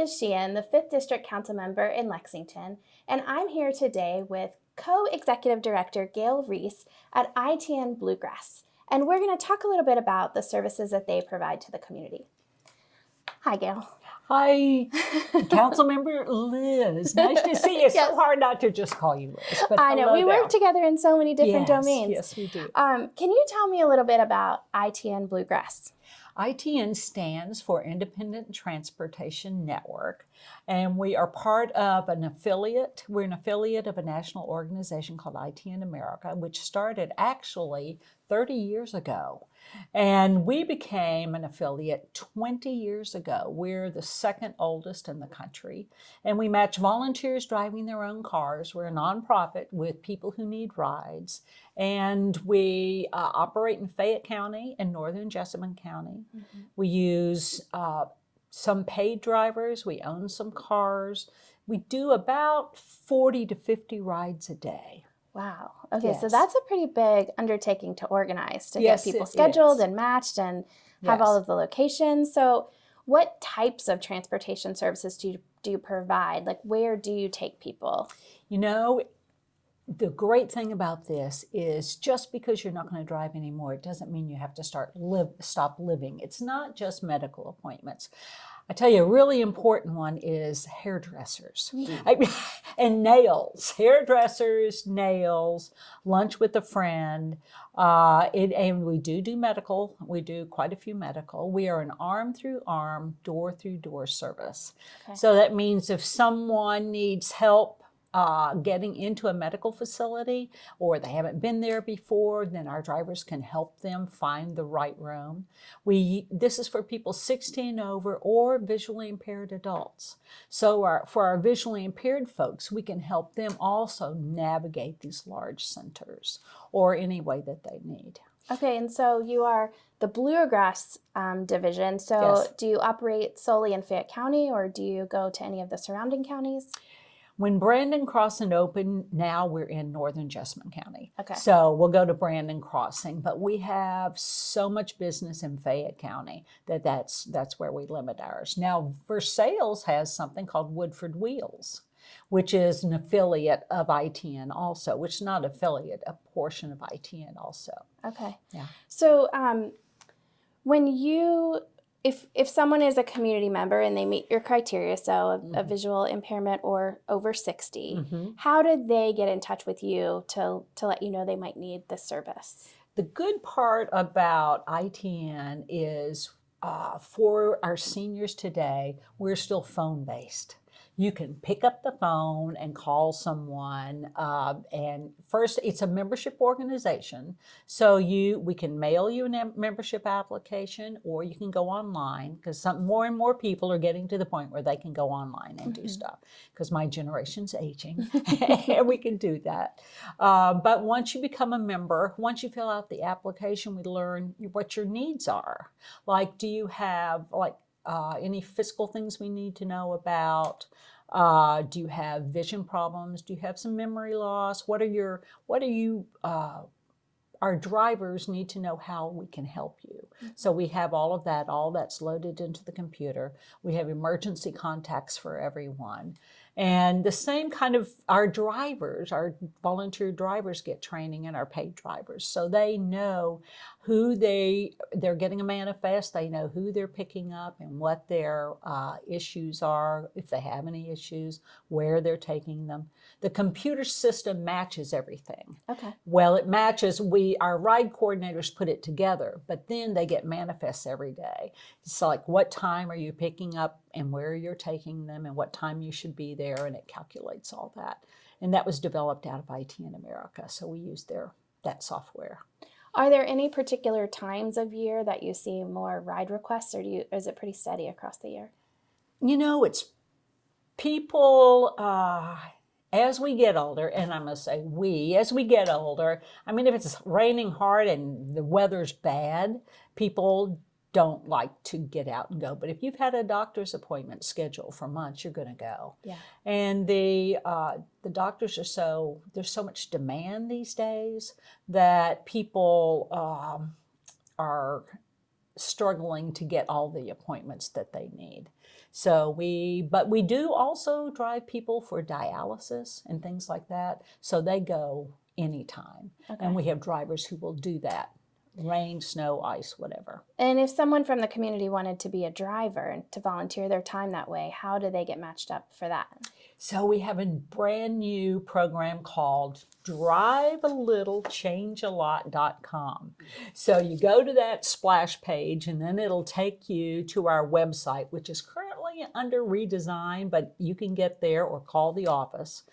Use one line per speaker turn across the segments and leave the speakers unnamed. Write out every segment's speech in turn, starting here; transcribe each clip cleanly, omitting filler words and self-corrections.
is Sheehan, the 5th District Council member in Lexington, and I'm here today with Co-Executive Director Gail Reese at ITN Bluegrass, and we're going to talk a little bit about the services that they provide to the community. Hi, Gail.
Hi, Councilmember Liz. Nice to see you. It's
Yes.
so hard not to just call you Liz. But
I know, we work together in so many different domains.
Yes, we do.
Can you tell me a little bit about ITN Bluegrass?
ITN stands for Independent Transportation Network, and we are part of an affiliate. We're an affiliate of a national organization called ITN America, which started actually 30 years ago. And we became an affiliate 20 years ago. We're the second oldest in the country, and we match volunteers driving their own cars. We're a nonprofit with people who need rides, and we operate in Fayette County and northern Jessamine County. Mm-hmm. We use some paid drivers. We own some cars. We do about 40 to 50 rides a day.
Wow. Okay,
Yes.
So that's a pretty big undertaking to organize, to
Yes,
get people
it
scheduled
is.
and matched and have
Yes.
all of the locations. So what types of transportation services do you provide? Like, where do you take people?
You know, the great thing about this is just because you're not going to drive anymore, it doesn't mean you have to stop living. It's not just medical appointments. I tell you, a really important one is hairdressers and nails. Hairdressers, nails, lunch with a friend. And we do medical. We do quite a few medical. We are an arm-through-arm, door-through-door service.
Okay.
So that means if someone needs help getting into a medical facility, or they haven't been there before, then our drivers can help them find the right room. This is for people 16 over or visually impaired adults. So for our visually impaired folks, we can help them also navigate these large centers or any way that they need.
Okay, and so you are the Bluegrass division. So
Yes.
Do you operate solely in Fayette County, or do you go to any of the surrounding counties?
When Brandon Crossing opened, now we're in northern Jessamine County.
Okay.
So we'll go to Brandon Crossing, but we have so much business in Fayette County that's where we limit ours. Now, Versailles has something called Woodford Wheels, which is an affiliate of ITN also, which is not affiliate, a portion of ITN also.
Okay.
Yeah.
So if someone is a community member and they meet your criteria, so a visual impairment or over 60, how did they get in touch with you to let you know they might need this service?
The good part about ITN is for our seniors today, we're still phone-based. You can pick up the phone and call someone. And first, it's a membership organization. So we can mail you a membership application, or you can go online, because more and more people are getting to the point where they can go online and do stuff, because my generation's aging and we can do that. But once you become a member, once you fill out the application, we learn what your needs are. Like, do you have any physical things we need to know about? Do you have vision problems? Do you have some memory loss? Our drivers need to know how we can help you. So we have all of that, all that's loaded into the computer. We have emergency contacts for everyone. And the same kind of our volunteer drivers get training, and our paid drivers. So they know who they're getting a manifest, they know who they're picking up and what their issues are, if they have any issues, where they're taking them. The computer system matches everything.
Okay.
Well, it matches, our ride coordinators put it together, but then they get manifests every day. It's like, what time are you picking up and where you're taking them and what time you should be there, and it calculates all that. And that was developed out of ITN America, so we use that software.
Are there any particular times of year that you see more ride requests, or is it pretty steady across the year?
You know, it's people, as we get older, and I'm going to say as we get older, I mean, if it's raining hard and the weather's bad, people don't like to get out and go. But if you've had a doctor's appointment scheduled for months, you're going to go.
Yeah.
And the doctors there's so much demand these days that people are struggling to get all the appointments that they need. But we do also drive people for dialysis and things like that. So they go anytime.
Okay.
And we have drivers who will do that. Rain, snow, ice, whatever.
And if someone from the community wanted to be a driver and to volunteer their time that way, how do they get matched up for that?
So we have a brand new program called drivealittle.changealot.com. So you go to that splash page and then it'll take you to our website, which is currently under redesign, but you can get there or call the office.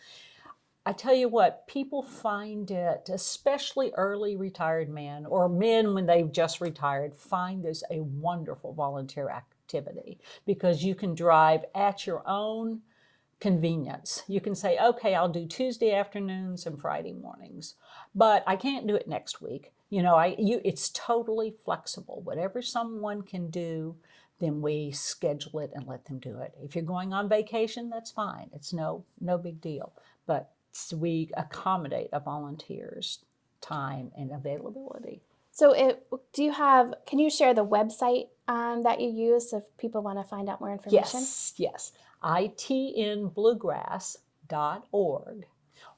I tell you what, people find it, especially early retired men or men when they've just retired, find this a wonderful volunteer activity because you can drive at your own convenience. You can say, okay, I'll do Tuesday afternoons and Friday mornings, but I can't do it next week. It's totally flexible. Whatever someone can do, then we schedule it and let them do it. If you're going on vacation, that's fine. It's no big deal. But we accommodate a volunteer's time and availability.
So can you share the website that you use if people want to find out more information?
Yes. ITNbluegrass.org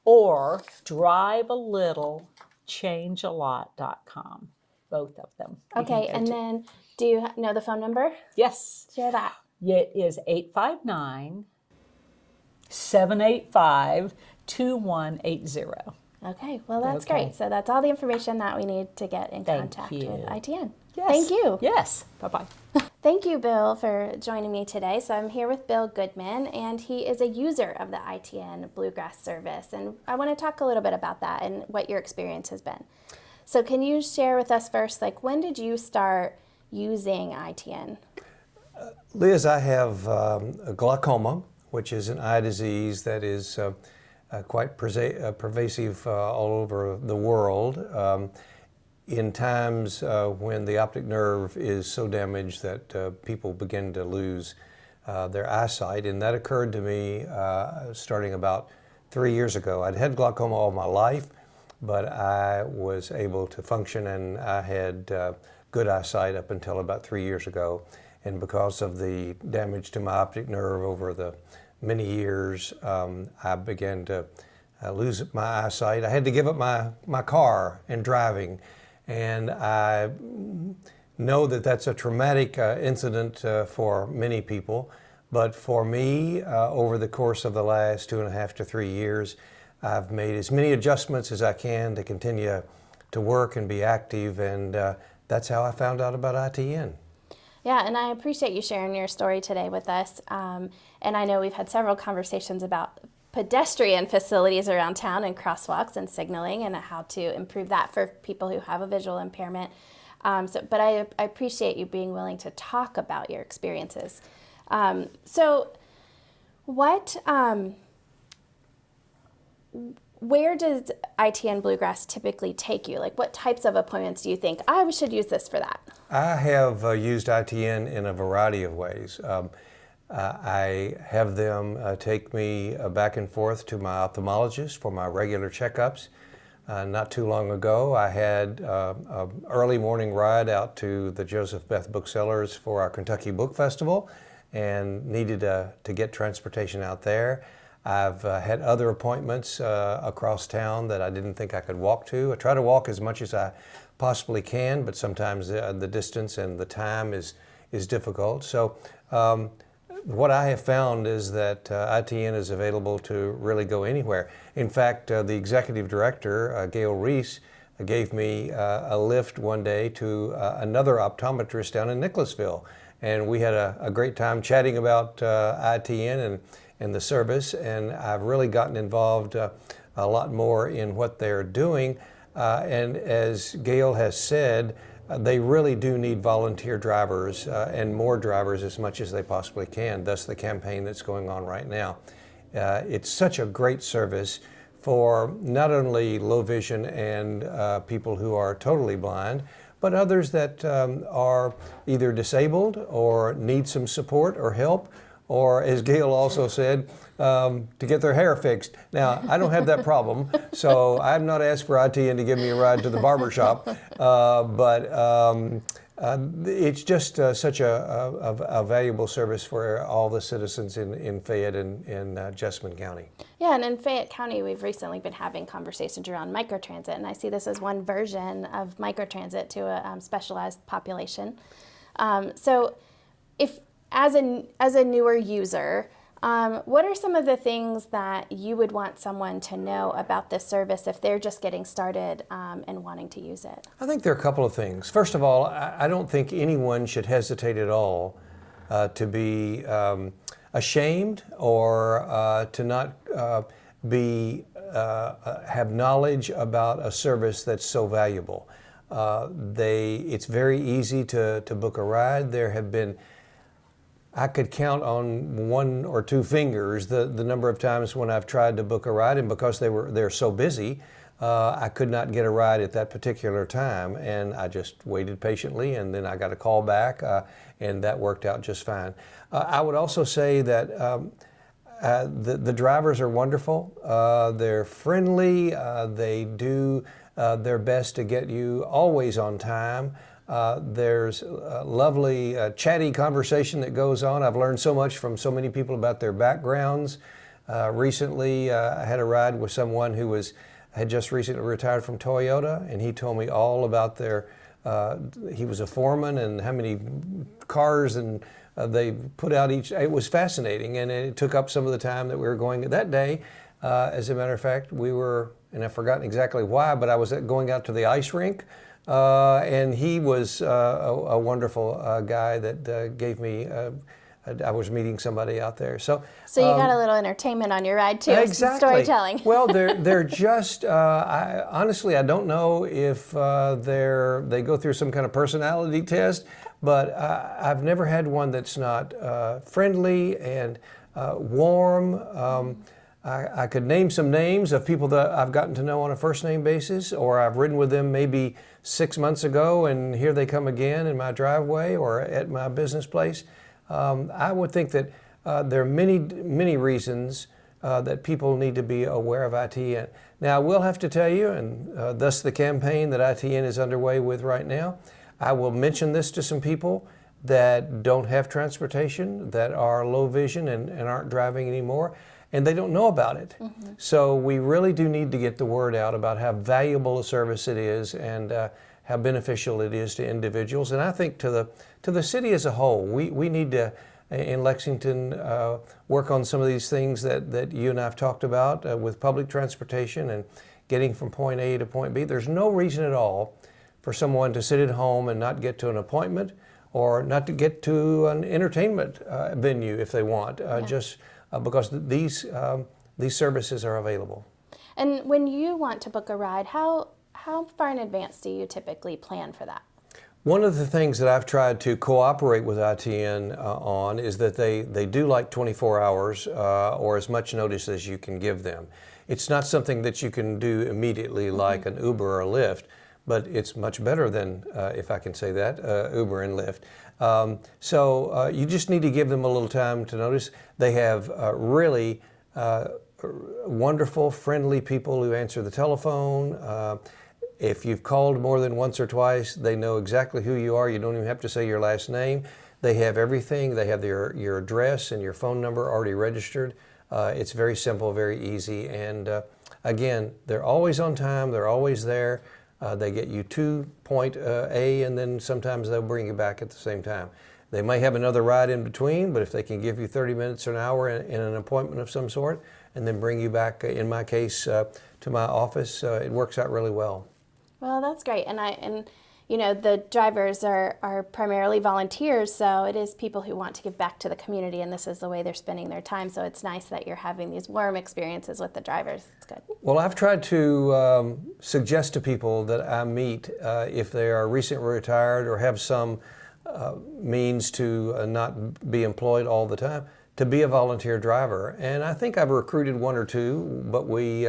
or drivealittle.changealot.com. Both of them.
Okay, and then do you know the phone number?
Yes.
Share that.
It is 859-785-2180.
Okay, well, that's great. So that's all the information that we need to get in contact with ITN.
Yes.
Thank you.
Yes. Bye-bye.
Thank you, Bill, for joining me today. So I'm here with Bill Goodman, and he is a user of the ITN Bluegrass service. And I want to talk a little bit about that and what your experience has been. So can you share with us first, when did you start using ITN?
Liz, I have a glaucoma, which is an eye disease that is quite pervasive all over the world. In times when the optic nerve is so damaged that people begin to lose their eyesight, and that occurred to me starting about 3 years ago. I'd had glaucoma all my life, but I was able to function and I had good eyesight up until about 3 years ago. And because of the damage to my optic nerve over the many years, I began to lose my eyesight. I had to give up my car and driving. And I know that that's a traumatic incident for many people. But for me, over the course of the last 2.5 to 3 years, I've made as many adjustments as I can to continue to work and be active. And that's how I found out about ITN.
Yeah, and I appreciate you sharing your story today with us. And I know we've had several conversations about pedestrian facilities around town and crosswalks and signaling and how to improve that for people who have a visual impairment. But I appreciate you being willing to talk about your experiences. Where does ITN Bluegrass typically take you? What types of appointments do you think, I should use this for that?
I have used ITN in a variety of ways. I have them take me back and forth to my ophthalmologist for my regular checkups. Not too long ago, I had an early morning ride out to the Joseph Beth Booksellers for our Kentucky Book Festival and needed to get transportation out there. I've had other appointments across town that I didn't think I could walk to. I try to walk as much as I possibly can, but sometimes the distance and the time is difficult. So what I have found is that ITN is available to really go anywhere. In fact, the executive director, Gail Reese, gave me a lift one day to another optometrist down in Nicholasville. And we had a great time chatting about ITN and the service, and I've really gotten involved a lot more in what they're doing. And as Gail has said, they really do need volunteer drivers and more drivers as much as they possibly can, thus the campaign that's going on right now. It's such a great service for not only low vision and people who are totally blind, but others that are either disabled or need some support or help, or as Gail also said, to get their hair fixed. Now, I don't have that problem, so I've not asked for ITN to give me a ride to the barber shop, but it's just such a valuable service for all the citizens in Fayette and Jessamine County.
Yeah, and in Fayette County, we've recently been having conversations around microtransit, and I see this as one version of microtransit to a specialized population. So, if as a newer user, what are some of the things that you would want someone to know about this service if they're just getting started and wanting to use it?
I think there are a couple of things. First of all, I don't think anyone should hesitate at all to be ashamed or to not have knowledge about a service that's so valuable. It's very easy to book a ride. There have been, I could count on one or two fingers the number of times when I've tried to book a ride, and because they're so busy, I could not get a ride at that particular time, and I just waited patiently, and then I got a call back, and that worked out just fine. I would also say that the drivers are wonderful. They're friendly. They do their best to get you always on time. There's a lovely chatty conversation that goes on. I've learned so much from so many people about their backgrounds. Recently, I had a ride with someone who had just recently retired from Toyota, and he told me all about he was a foreman and how many cars and they put out each. It was fascinating, and it took up some of the time that we were going that day. As a matter of fact, we were, and I've forgotten exactly why, but I was going out to the ice rink. And he was a wonderful guy that gave me, I was meeting somebody out there. So
you got a little entertainment on your ride too,
exactly.
Storytelling.
Well, they're just, honestly, I don't know if they go through some kind of personality test, but I've never had one that's not friendly and warm. I could name some names of people that I've gotten to know on a first name basis, or I've ridden with them maybe 6 months ago, and here they come again in my driveway or at my business place. I would think that there are many reasons that people need to be aware of ITN. Now, I will have to tell you, and thus the campaign that ITN is underway with right now, I will mention this to some people that don't have transportation, that are low vision and aren't driving anymore, and they don't know about it. Mm-hmm. So we really do need to get the word out about how valuable a service it is and how beneficial it is to individuals. And I think to the city as a whole, we need to, in Lexington, work on some of these things that you and I have talked about with public transportation and getting from point A to point B. There's no reason at all for someone to sit at home and not get to an appointment or not to get to an entertainment venue if they want, just because these services are available.
And when you want to book a ride, how far in advance do you typically plan for that?
One of the things that I've tried to cooperate with ITN on is that they do like 24 hours or as much notice as you can give them. It's not something that you can do immediately like an Uber or a Lyft, but it's much better than, if I can say that, Uber and Lyft. So you just need to give them a little time to notice. They have really wonderful, friendly people who answer the telephone. If you've called more than once or twice, they know exactly who you are. You don't even have to say your last name. They have everything. They have your address and your phone number already registered. It's very simple, very easy. And again, they're always on time. They're always there. They get you to point A, and then sometimes they'll bring you back at the same time. They may have another ride in between, but if they can give you 30 minutes or an hour in an appointment of some sort, and then bring you back, in my case, to my office, it works out really well.
Well, that's great. And you know, the drivers are primarily volunteers, so it is people who want to give back to the community, and this is the way they're spending their time. So it's nice that you're having these warm experiences with the drivers. It's good.
Well, I've tried to suggest to people that I meet, if they are recently retired or have some means to not be employed all the time, to be a volunteer driver. And I think I've recruited one or two, but we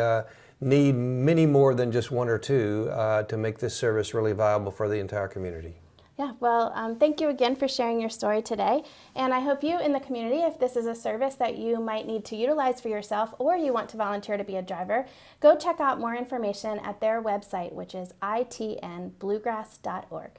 need many more than just one or two to make this service really viable for the entire community.
Yeah, well, thank you again for sharing your story today. And I hope you in the community, if this is a service that you might need to utilize for yourself or you want to volunteer to be a driver, go check out more information at their website, which is itnbluegrass.org.